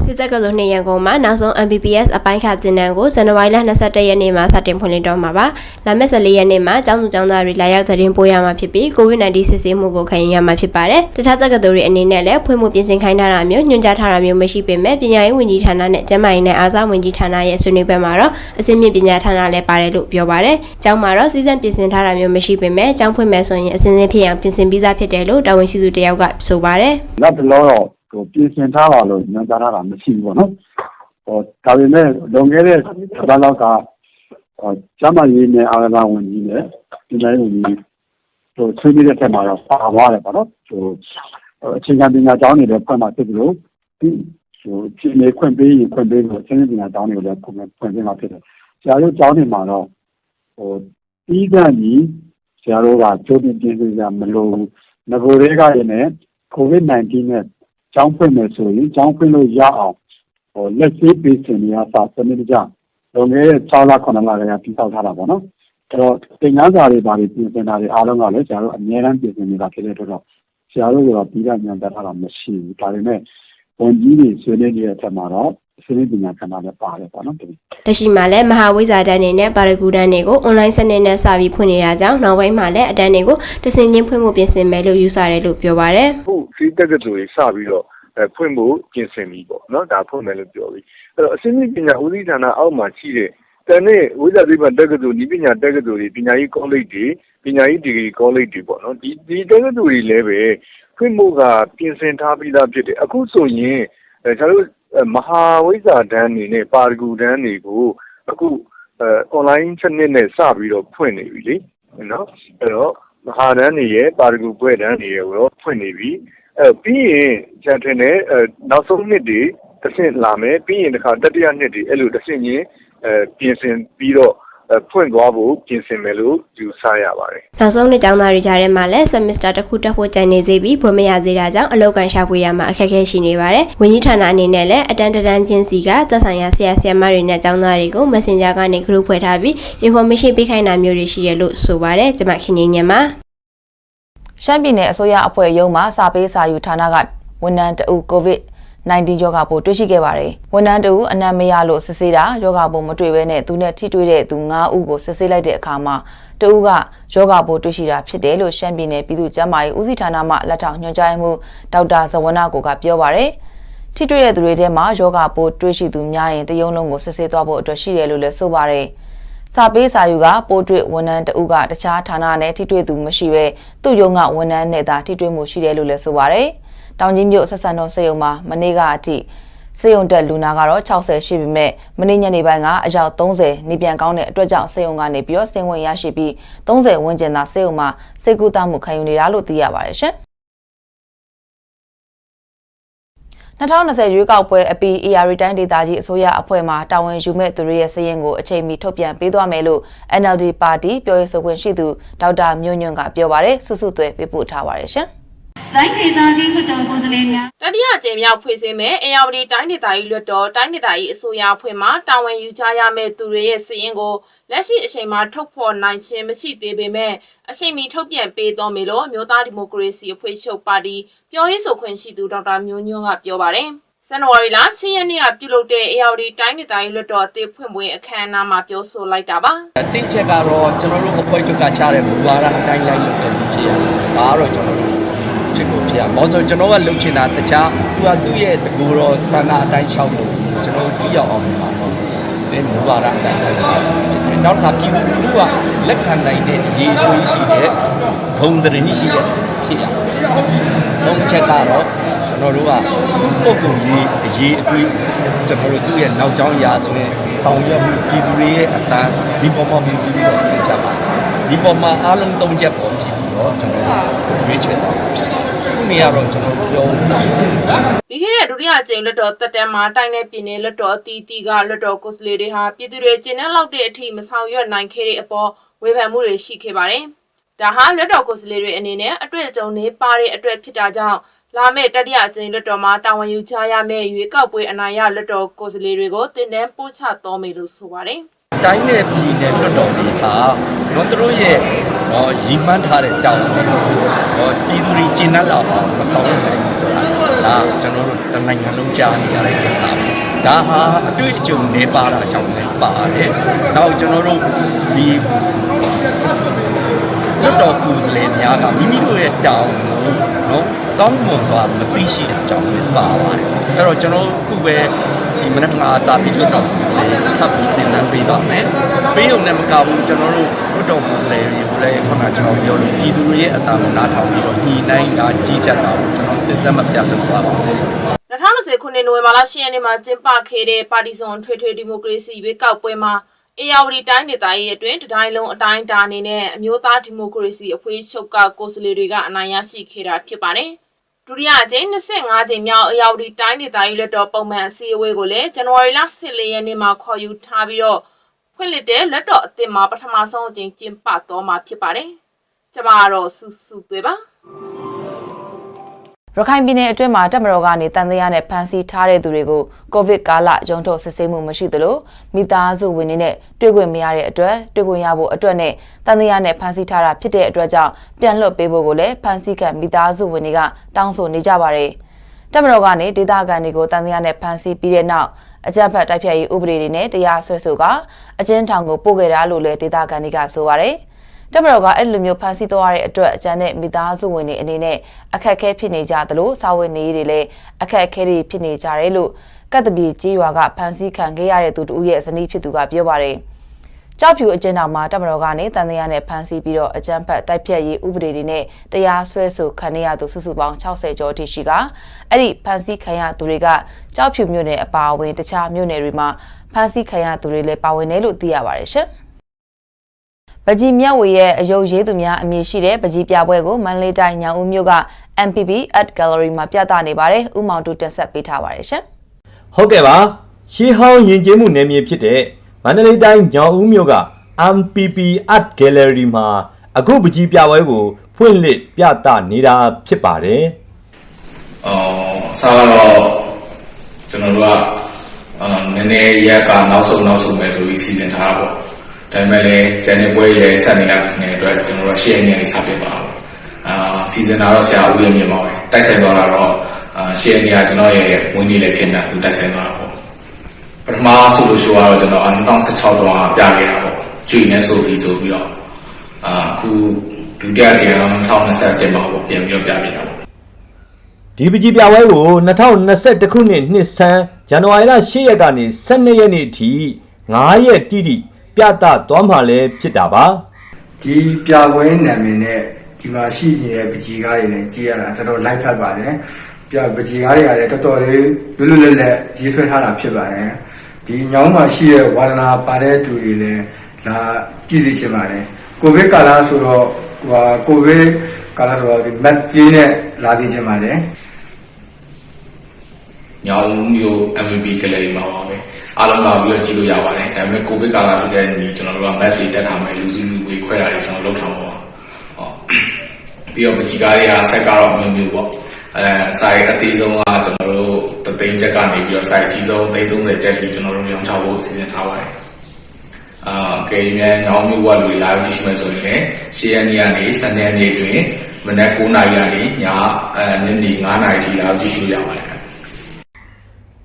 စစ်တပ်ကလို့နေရန်ကုန်မှာနောက်ဆုံး MBBS အပိုင်းခါတင်နန်းကိုဇန်နဝါရီလ22ရက်နေ့မှာစတင်ဖွင့်လှစ်တော့မှာပါ။လာမယ့်14ရက်နေ့မှာကျောင်းသူကျောင်းသားတွေလာရောက်သတင်းပို့ရမှာဖြစ်ပြီး COVID-19 စစ်ဆေးမှုကိုခံယူရမှာဖြစ်ပါတယ်။တခြားတက္ကသိုလ်တွေအနေနဲ့လည်းဖွင့်မှုပြင်ဆင်ခိုင်းထားတာမျိုးညွှန်ကြားထားတာမျိုးမရှိပေမဲ့ပညာရေးဝန်ကြီးဌာနနဲ့ကျန်းမာရေးနဲ့အားကစားဝန်ကြီးဌာနရဲ့ဆွေးနွေးပွဲမှာတော့အစည်းအဝေးပညာဌာနလည်းပါတယ်လို့ပြောပါတယ်။ကျောင်းမှာတော့စီစဉ်ပြင်ဆင်ထားတာမျိုးမရှိပေမဲ့ကျောင်းဖွင့်မယ်ဆိုရင်အစင်းစင်းဖြစ်အောင်ပြင်ဆင်ပြီးသားဖြစ်တယ်လို့တာဝန်ရှိသူတယောက်ကဆိုပါတယ်။လက်တလုံးတော့ပြင်ဆင်ထားပါလို့ညွှန်ကြားထားတာမရှိဘူးပေါ့နော်။ဒါပေမဲ့လွန်ခဲ့တဲ့ဘာလောက်ကကျမရေးနဲ့အာရဝန်ကြီးနဲ့ဒီလိုဝန်ကြီးဆွေးနွေးတဲ့ထက်မှာတော့ပါသွားတယ်ပေါ့နော်အခြေခံပညာကျောင်းတွေလည်းဖွင့်မှာဖြစ်ပြီးလို့ဒီအခြေအနေခွင့်ပေးရင်ခွင့်ပေးလို့အခြေခံပညာကျောင်းတွေကိုလည်းဖွင့်ပေးမှာဖြစ်တယ်ဆရာတို့ကျောင်းတွေမှာတော့ပြီးကကြီးဆရာတို့ကကြိုတင်ပြင်ဆင်ကြမလို့ငကိုတွေကရင်းနဲ့ COVID-19 နဲ့ကျောင်းဖွင့်မယ်ဆိုရင်ကျောင်းဖွင့်လို့ရအောင်လက်ရှိပေးစင်နေရစာစနစ်တကျလွန်ခဲ့တဲ့6လ9လကပြီးပေါက်ထားတာပေါ့နော်အဲ့တော့သင်ခန်းစာတွေပါပြီးပြင်ဆင်တာတွေအားလုံးကလည်းဆရာတို့အများအားပြင်ဆင်နေတာဖြစ်တဲ့အတွက်ဆရာတို့ကတော့ပြီးတာညံတက်ထားတာမရှိဘူးဒါပေမဲ့ဝန်ကြီးတွေဆွေးနွေးနေတဲ့အထက်မှာတော့ဆွေးနွေးပညာကဏ္ဍလည်းပါတယ်ပေါ့နော်လက်ရှိမှာလည်းမဟာဝိဇ္ဇာတန်းတွေနဲ့ပါရဂူတန်းတွေကိုအွန်လိုင်းစနစ်နဲ့စပြီးဖွင့်နေတာကြောင့်နောက်ပိုင်းမှာလည်းအတန်းတွေကိုတဆင့်ချင်းဖွင့်ဖို့ပြင်ဆင်မယ်လို့ယူဆတယ်လို့ပြောပါတယ်ဟုတ်ဒီတက္ကသိုလ်တွေစပြီးတော့ဖွင့်ဖို့ပြင်ဆင်ပြီးပေါ့နော်ဒါဖွင့်မယ်လို့ပြောပြီးအဲ့တော့အစင်းပညာဦးစီးဌာနအောက်မှာရှိတဲ့တန်တဲ့ဝိဇ္ဇာသိပ္ပံတက္ကသိုလ်ဤပညာတက္ကသိုလ်တွေပညာရေးကောလိပ်တွေပညာရေးဒီဂရီကောလိပ်တွေပေါ့နော်ဒီတက္ကသိုလ်တွေလည်းပဲဖွင့်ဖို့ကပြင်ဆင်ထားပြီးသားဖြစ်တယ်အခုဆိုရင်ကျွန်တော်တို့မဟာဝိဇ္ဇာတန်းနေနဲ့ပါရဂူတန်းတွေကိုအခုအွန်လိုင်းစနစ်နဲ့စပြီးတော့ဖွင့်နေပြီလေနော်အဲ့တော့မဟာတန်းတွေရဲ့ပါရဂူဘွဲ့တန်းတွေရဲ့ကိုတော့ဖွင့်နေပြီပြီးရင်ကျန်တဲ့နောက်ဆုံးနှစ်တွေတစ်ဆင့်လာမယ်ပြီးရင်တခါတတိယနှစ်တွေအဲ့လိုတစ်ဆင့်ချင်းပြင်ဆင်ပြီးတော့ဖွင့်သွားဖို့ပြင်ဆင်မယ်လို့ယူဆရပါတယ်။နောက်ဆုံးနှစ်ကျောင်းသားတွေကြားထဲမှာလည်း semester တစ်ခုတက်ဖို့ကြံနေသေးပြီးဘွဲ့မရသေးတာကြောင့်အလုပ်ကန်ရှာဖွေရမှာအခက်အခဲရှိနေပါတယ်။ဝန်ကြီးဌာနအနေနဲ့လည်းအတန်းတန်းချင်းစီကသက်ဆိုင်ရာဆရာဆရာမတွေနဲ့ကျောင်းသားတွေကို Messenger ကနေ group ဖွဲ့ထားပြီး information ပေးခိုင်းတာမျိုးတွေရှိရလို့ဆိုပါတယ်။ကျွန်မခင်ငင်းညံပါရှမ်းပြည်နယ်အစိုးရအဖွဲ့ရုံးမှစာပေးစာယူဌာနကဝန်ထမ်းတအုပ် COVID-19 ရောဂါပိုးတွေ့ရှိခဲ့ပါတယ်။ဝန်ထမ်းတအုပ်အနံ့မရလို့စစ်ဆေးတာရောဂါပိုးမတွေ့ဘဲနဲ့သူနဲ့ထိတွေ့တဲ့သူ9ဦးကိုစစ်ဆေးလိုက်တဲ့အခါမှာတအုပ်ကရောဂါပိုးတွေ့ရှိတာဖြစ်တယ်လို့ရှမ်းပြည်နယ်ပြည်သူ့ကျန်းမာရေးဦးစီးဌာနမှလက်ထောက်ညွှန်ကြားရေးမှူးဒေါက်တာဇဝနကိုကပြောပါတယ်။ထိတွေ့တဲ့သူတွေထဲမှာရောဂါပိုးတွေ့ရှိသူများရင်တရုံလုံးကိုစစ်ဆေးသွားဖို့အတွက်ရှိတယ်လို့လည်းဆိုပါတယ်။စာပေးစာယူကပိုးတွေ့ဝန်ထမ်းတအုပ်ကတခြားဌာနနဲ့ထိတွေ့သူမရှိဘဲသူ့ရုံးကဝန်ထမ်းနဲ့သာထိတွေ့မှုရှိတယ်လို့လည်းဆိုပါတယ်။တောင်ကြီးမြို့ဆက်ဆံတော်စေယုံမှာမနေ့ကအထိစေယုံတက်လူနာကတော့60ရှိပေမဲ့မနေ့ညနေပိုင်းကအယောက်30နေပြန်ကောင်းတဲ့အတွက်ကြောင့်စေယုံကနေပြီးတော့ဆင်းဝင်ရရှိပြီး30ဝန်းကျင်သာစေယုံမှာစိတ်ကူးတမှုခံယူနေတာလို့သိရပါတယ်ရှင်။2020ရွေးကောက်ပွဲအပြီး AR တိုင်းဒေသကြီးအစိုးရအဖွဲ့မှတာဝန်ယူမဲ့သူတွေရဲ့စည်းရင်းကိုအချိန်မီထုတ်ပြန်ပေးသွားမယ်လို့ NLD ပါတီပြောရေးဆိုခွင့်ရှိသူဒေါက်တာမျိုးညွန့်ကပြောပါတယ်စုစုသွဲပေးပို့ထားပါတယ်ရှင်။တိုင်းဒေသကြီးလွှတ်တော်ကိုယ်စားလှယ်များတတိယအကြိမ်မြောက်ဖွဲ့စည်းမဲ့ AR တိုင်းဒေသကြီးလွှတ်တော်တိုင်းဒေသကြီးအစိုးရအဖွဲ့မှတာဝန်ယူကြရမယ့်သူတွေရဲ့စည်းရင်းကိုလက်ရှိအချိန်မှာထုတ်ဖော်နိုင်ခြင်းမရှိသေးပေမဲ့အချိန်မီထုတ်ပြန်ပေးသွားမယ်လို့မြို့သားဒီမိုကရေစီအဖွဲ့ချုပ်ပါတီပြောရေးဆိုခွင့်ရှိသူဒေါက်တာမျိုးညွန့်ကပြောပါတယ်။ဇန်နဝါရီလ10ရက်နေ့ကပြုလုပ်တဲ့ AR တိုင်းဒေသကြီးလွှတ်တော်အသစ်ဖွင့်ပွဲအခမ်းအနားမှာပြောဆိုလိုက်တာပါ။အသစ်ချက်ကတော့ကျွန်တော်တို့အဖွဲ့ချုပ်ကချတဲ့မူဝါဒအတိုင်းလိုက်လုပ်တဲ့လူဖြစ်ရတယ်။ဒါကတော့ကျွန်တော်တို့ဖြစ်ကိုဖြစ် ဗျာမောဆိုကျွန်တော်ကလှုပ်ချင်တာတခြားသူရဲ့တကူတော်ဆန္ဒအတိုင်းရှောက်လို့ကျွန်တော်တိရောက်အောင်ပါတော့ဒီမူဝါဒအတိုင်းနောက်တစ်ခါပြည်သူလူကလက်ခံနိုင်တဲ့အရေးအသွေးရှိတဲ့ဂုဏ်သတင်းရှိတဲ့ဖြစ်ရတော့ချက်ကတော့ကျွန်တော်တို့ကပုဂ္ဂိုလ်ရေးအရေးအသွေးကျွန်တော်တို့သူ့ရဲ့နောက်ကျောင်းရာဆိုရင်ဆောင်ရွက်မှုပြည်သူတွေရဲ့အတန်းဒီပေါ်မှာပြည်သူတွေဆင်ချက်ပါဒီပေါ်မှာအားလုံး၃ချက်ပေါ်ကြည့်ပြီးတော့ကျွန်တော်တို့ရွေးချယ်တာဖြစ်တယ်ခုနေရာတော့ကျွန်တော်ပြောပြီးခဲ့တဲ့ဒုတိယအကြိမ်လွှတ်တော်တက်တန်းမှာတိုင်းနယ်ပြည်နယ်လွှတ်တော်အသီးသီးကလွှတ်တော်ကိုယ်စားလှယ်တွေဟာပြည်သူတွေကျင်းတဲ့လောက်တဲ့အထိမဆောင်ရွက်နိုင်ခဲ့တဲ့အပေါ်ဝေဖန်မှုတွေရှိခဲ့ပါတယ်။ဒါဟာလွှတ်တော်ကိုယ်စားလှယ်တွေအနေနဲ့အတွေ့အကြုံတွေပါတဲ့အတွက်ဖြစ်တာကြောင့်လာမယ့်တတိယအကြိမ်လွှတ်တော်မှာတာဝန်ယူကြရမယ့်ရွေးကောက်ပွဲအနိုင်ရလွှတ်တော်ကိုယ်စားလှယ်တွေကိုတင်နန်းပို့ချတော်မယ်လို့ဆိုပါတယ်။တိုင်းနယ်ပြည်နယ်လွှတ်တော်တွေဟာတို့တို့ရဲ့ရည်မှန်းထားတဲ့တောင်းပြည်သူတွေကျင်းတတ်လာအောင်မဆောင်ရွက်နိုင်ဘူးဆိုတာဒါကျွန်တော်တို့တနိုင်ငံလုံးကြားနေရတဲ့ကိစ္စပဲဒါဟာအတွေ့အကြုံတွေပါတာကြောင့်လည်းပါတယ်နောက်ကျွန်တော်တို့ဒီလွတ်တော်ကိုယ်စားလှယ်များကမိမိတို့ရဲ့တောင်းကိုနော်ကောင်းမွန်စွာမသိရှိတဲ့အကြောင်းလည်းပါပါတယ်အဲ့တော့ကျွန်တော်ခုပဲဒီမနက်ငါစာပြီးလွတ်တော်ကိုယ်စားလှယ်ထပ်ပြီးသင်တန်းပေးပါမယ်ပေးုံနဲ့မကဘူးကျွန်တော်တို့လွတ်တော်ကိုယ်စားလှယ်တွေကိုလည်းခုနကကျွန်တော်ပြောလို့ပြည်သူတွေရဲ့အတန်းနားထောင်ပြီးတော့ညီနိုင်တာကြီးကြပ်တာကိုကျွန်တော်စစ်သက်မပြတ်လုပ်ပါပါမယ်2020ခုနှစ်နိုဝင်ဘာလ10ရက်နေ့မှာကျင်းပခဲ့တဲ့ပါတီစုံထွေထွေဒီမိုကရေစီရွေးကောက်ပွဲမှာအေယာဝတီတိုင်းဒေသကြီးအတွင်းတိုင်းလုံးအတိုင်းတာအနေနဲ့အမျိုးသားဒီမိုကရေစီအဖွဲ့ချုပ်ကကိုယ်စားလှယ်တွေကအနိုင်ရရှိခဲ့တာဖြစ်ပါတယ်။ဒုတိယအကြိမ်25ကြိမ်မြောက်အေယာဝတီတိုင်းဒေသကြီးလက်တော်ပုံမှန်အစည်းအဝေးကိုလည်းဇန်နဝါရီလ14ရက်နေ့မှာခေါ်ယူထားပြီးတော့ဖွင့်လှစ်တဲ့လက်တော်အသစ်မှာပထမဆုံးအကြိမ်ကျင်းပတော့မှာဖြစ်ပါတယ်။ကျွန်မကတော့စုစုသွေးပါရခိုင်ပြည်နယ်အတွင်းမှာတပ်မတော်ကနေတန်တရားနဲ့ဖမ်းဆီးထားတဲ့သူတွေကိုကိုဗစ်ကာလရုံထုတ်စစ်ဆေးမှုမရှိသလိုမိသားစုဝင်တွေနဲ့တွေ့ခွင့်မရတဲ့အတွက်တွေ့ခွင့်ရဖို့အတွက်နဲ့တန်တရားနဲ့ဖမ်းဆီးထားတာဖြစ်တဲ့အတွက်ကြောင့်ပြန်လွှတ်ပေးဖို့ကိုလည်းဖမ်းဆီးခံမိသားစုဝင်တွေကတောင်းဆိုနေကြပါတယ်။တပ်မတော်ကနေဒေသခံတွေကိုတန်တရားနဲ့ဖမ်းဆီးပြီးတဲ့နောက်အကြမ်းဖက်တိုက်ဖျက်ရေးဥပဒေတွေနဲ့တရားစွဲဆိုကအကျဉ်းထောင်ကိုပို့ခဲ့တာလို့လည်းဒေသခံတွေကဆိုပါတယ်။တပ်မတော်ကအဲ့လိုမျိုးဖမ်းဆီးသွားတဲ့အတွက်အကြမ်းနဲ့မိသားစုဝင်တွေအနေနဲ့အခက်အခဲဖြစ်နေကြသလိုစာဝင်နေတွေလည်းအခက်အခဲတွေဖြစ်နေကြတယ်လို့ကတ္တပြေကြီးရွာကဖမ်းဆီးခံခဲ့ရတဲ့သူတို့ရဲ့ဇနီးဖြစ်သူကပြောပါတယ်။ကြောက်ဖြူအကျဉ်းထောင်မှာတပ်မတော်ကနေတန်တရားနဲ့ဖမ်းဆီးပြီးတော့အကြမ်းဖက်တိုက်ဖျက်ရေးဥပဒေတွေနဲ့တရားစွဲဆိုခံရသူစုစုပေါင်း60ကျော်အထိရှိကအဲ့ဒီဖမ်းဆီးခံရသူတွေကကြောက်ဖြူမြို့နယ်အပါအဝင်တခြားမြို့နယ်တွေမှာဖမ်းဆီးခံရသူတွေလည်းပါဝင်တယ်လို့သိရပါတယ်ရှင်။ပကြီးမြတ်ဝေရဲ့အယုတ်ရေးသူများအမည်ရှိတဲ့ပကြီးပြပွဲကိုမန္တလေးတိုင်းညောင်ဦးမြို့က MPP Art Gallery မှာပြသနေပါတယ်။ဦးမောင်တူတင်ဆက်ပေးထားပါတယ်ရှင်။ဟုတ်ကဲ့ပါ။ရှေးဟောင်းယဉ်ကျေးမှုနယ်မြေဖြစ်တဲ့မန္တလေးတိုင်းညောင်ဦးမြို့က MPP Art Gallery မှာအခုပကြီးပြပွဲကိုဖွင့်လှစ်ပြသနေတာဖြစ်ပါတယ်။စားတော့ကျွန်တော်တို့ကနည်းနည်းရက်ကနောက်ဆုံးပဲဆိုပြီးစီစဉ်ထားတာပေါ့။ဒါပေမဲ့လည်းကျန်တဲ့ပွဲတွေလည်းဆက်နေရတဲ့အတွက်ကျွန်တော်တို့ရှေ့နေနေစပြပါတော့စီစဉ်တာတော့ဆရာဦးရမြင့်ပါပဲတိုက်ဆိုင်သွားတာတော့ရှေ့နေကကျွန်တော်ရဲ့ဝင်းနေလည်းဖြစ်နေသူတိုက်ဆိုင်သွားတာပေါ့ပထမဆိုလို့ရှိတော့ကျွန်တော်2016တုန်းကပြခဲ့တာပေါ့ကျွေနဲ့ဆိုပြီးတော့အခုဒုတိယကြိမ်2021မှာပေါ့ပြန်ပြီးပြပြတာပေါ့ဒီပကြီးပြပွဲကို2021ခုနှစ်နှစ်ဆန်းဇန်နဝါရီလ10ရက်ကနေ12ရက်နေ့အထိ9ရက်တိတိပြသသွားမှလည်းဖြစ်တာပါဒီပြပွဲနာမည်နဲ့ဒီမှာရှိနေတဲ့ပကြီးကားတွေလည်းကြည့်ရတာတော်တော်လိုက်ဖက်ပါတယ်ပကြီးကားတွေကလည်းတော်တော်လေးလွတ်လပ်ရေးဆွဲထားတာဖြစ်ပါတယ်ဒီညောင်းမှာရှိတဲ့ဝါဒနာပါတဲ့သူတွေလည်းလာကြည့်သိချင်ပါတယ်ကိုဗစ်ကာလဆိုတော့ကိုဗစ်ကာလဆိုတော့ဒီမက်ကြီးနဲ့လာသိချင်ပါတယ်ညောင်းမျိုး MVP Gallery မှာပါပဲအားလုံးလာပြီးတော့ကြည့်လို့ရပါတယ်ဒါပေမဲ့ကိုဗစ်ကာလဖြစ်တဲ့ညီကျွန်တော်တို့က message တက်ထားမယ်လူစုလူဝေးခွဲတာတွေကျွန်တော်လုပ်ထားပါတော့ပြီးတော့ပကြီးကားတွေကဆက်ကတော့အမျိုးမျိုးပေါ့ဆိုင်အသေးဆုံးကကျွန်တော်တို့တသိန်းချက်ကနေပြီးတော့ဆိုင်ကြီးဆုံး330ချက်ကြီးကျွန်တော်တို့ရောင်းချဖို့စီစဉ်ထားပါတယ်ကဲမြန်ညောင်းမျိုးဝတ်လူလာကြည့်ရှိမယ်ဆိုရင်လည်း10ရက်နေ့ကနေ12ရက်နေ့တွင်မနက်9:00နာရီကနေညနေ9:00နာရီထိလာကြည့်ရှုရပါတယ်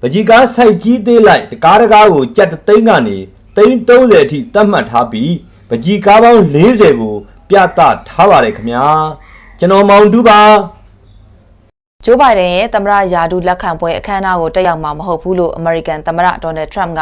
ပကြီးကားဆိုင်ကြီးသေးလိုက်တကားကိုကြက်သိန်းကနေ330အထိသတ်မှတ်ထားပြီးပကြီးကားပေါင်း40ကိုပြသထားပါတယ်ခင်ဗျာကျွန်တော်မောင်တူပါ ဂျိုးဘိုင်ဒန်ရဲ့သမ္မတယာဒူလက်ခံပွဲအခမ်းအနားကိုတက်ရောက်မှာမဟုတ်ဘူးလို့အမေရိကန်သမ္မတဒေါ်နယ်ထရမ့်က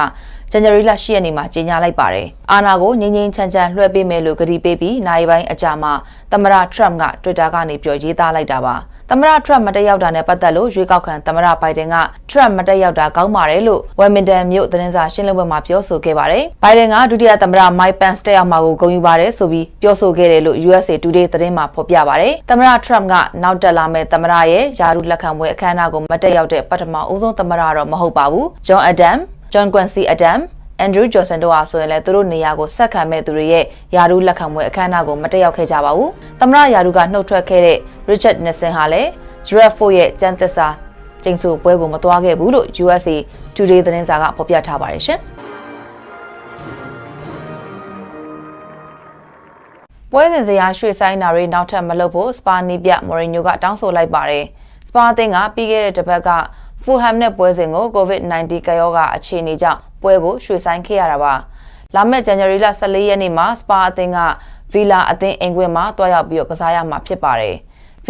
ဇန်နဝါရီလ10ရက်နေ့မှာကြေညာလိုက်ပါတယ်။အာဏာကိုငြိမ်းငြိမ်းချမ်းချမ်းလွှဲပေးမယ်လို့ကတိပေးပြီးနိုင်ပိုင်းအကြာမှာသမ္မတထရမ့်က Twitter ကနေပြောရေးသားလိုက်တာပါ။သမ္မတထရမ့်မတက်ရောက်တာနဲ့ပတ်သက်လို့ရွေးကောက်ခံသမ္မတဘိုင်ဒန်ကထရမ့်မတက်ရောက်တာကောင်းပါတယ်လို့ဝယ်မင်တန်မြို့သတင်းစာရှင်းလင်းပွဲမှာပြောဆိုခဲ့ပါတယ်။ဘိုင်ဒန်ကဒုတိယသမ္မတမိုက်ပန်စ်တက်ရောက်မှာကိုဂုဏ်ယူပါတယ်ဆိုပြီးပြောဆိုခဲ့တယ်လို့ USA Today သတင်းမှာဖော်ပြပါတယ်။သမ္မတထရမ့်ကနောက်တက်လာမဲ့သမ္မတရဲ့ယာရုလက်ခံပွဲအခမ်းအနားကိုမတက်ရောက်တဲ့ပထမဦးဆုံးသမ္မတတော့မဟုတ်ပါဘူး။ John Quincy Adams Andrew Johnson တို့အားဆိုရင်လည်းသူတို့နေရာကိုဆက်ခံမဲ့သူတွေရဲ့ယာရုလက်ခံပွဲအခမ်းအနားကိုမတက်ရောက်ခဲ့ကြပါဘူး။သမ္မတယာရုကနှုတ်ထွက်ခဲ့တဲ့ Richard Nixon ဟာလည်း Giraffe 4ရဲ့ကျန်းသစ္စာကျိန်ဆိုပွဲကိုမသွားခဲ့ဘူးလို့ USA Today သတင်းစာကဖော်ပြထားပါတယ်ရှင်။ပွဲစဉ်စရာရွှေ့ဆိုင်နာတွေနောက်ထပ်မလုပ်ဖို့စပါနီးပြမော်ရီညိုကတောင်းဆိုလိုက်ပါတယ်။စပါအသင်းကပြီးခဲ့တဲ့တစ်ပတ်ကဖူဟမ်နဲ့ပွဲစဉ်ကို COVID-19 ကရောဂါအခြေအနေကြောင့်ပွဲကိုရွှေ့ဆိုင်းခဲ့ရတာပါ။လာမယ့်ဇန်နဝါရီလ14ရက်နေ့မှာစပါအသင်းကဗီလာအသင်းအိမ်ကွင်းမှာတွားရောက်ပြီးကစားရမှာဖြစ်ပါတယ်။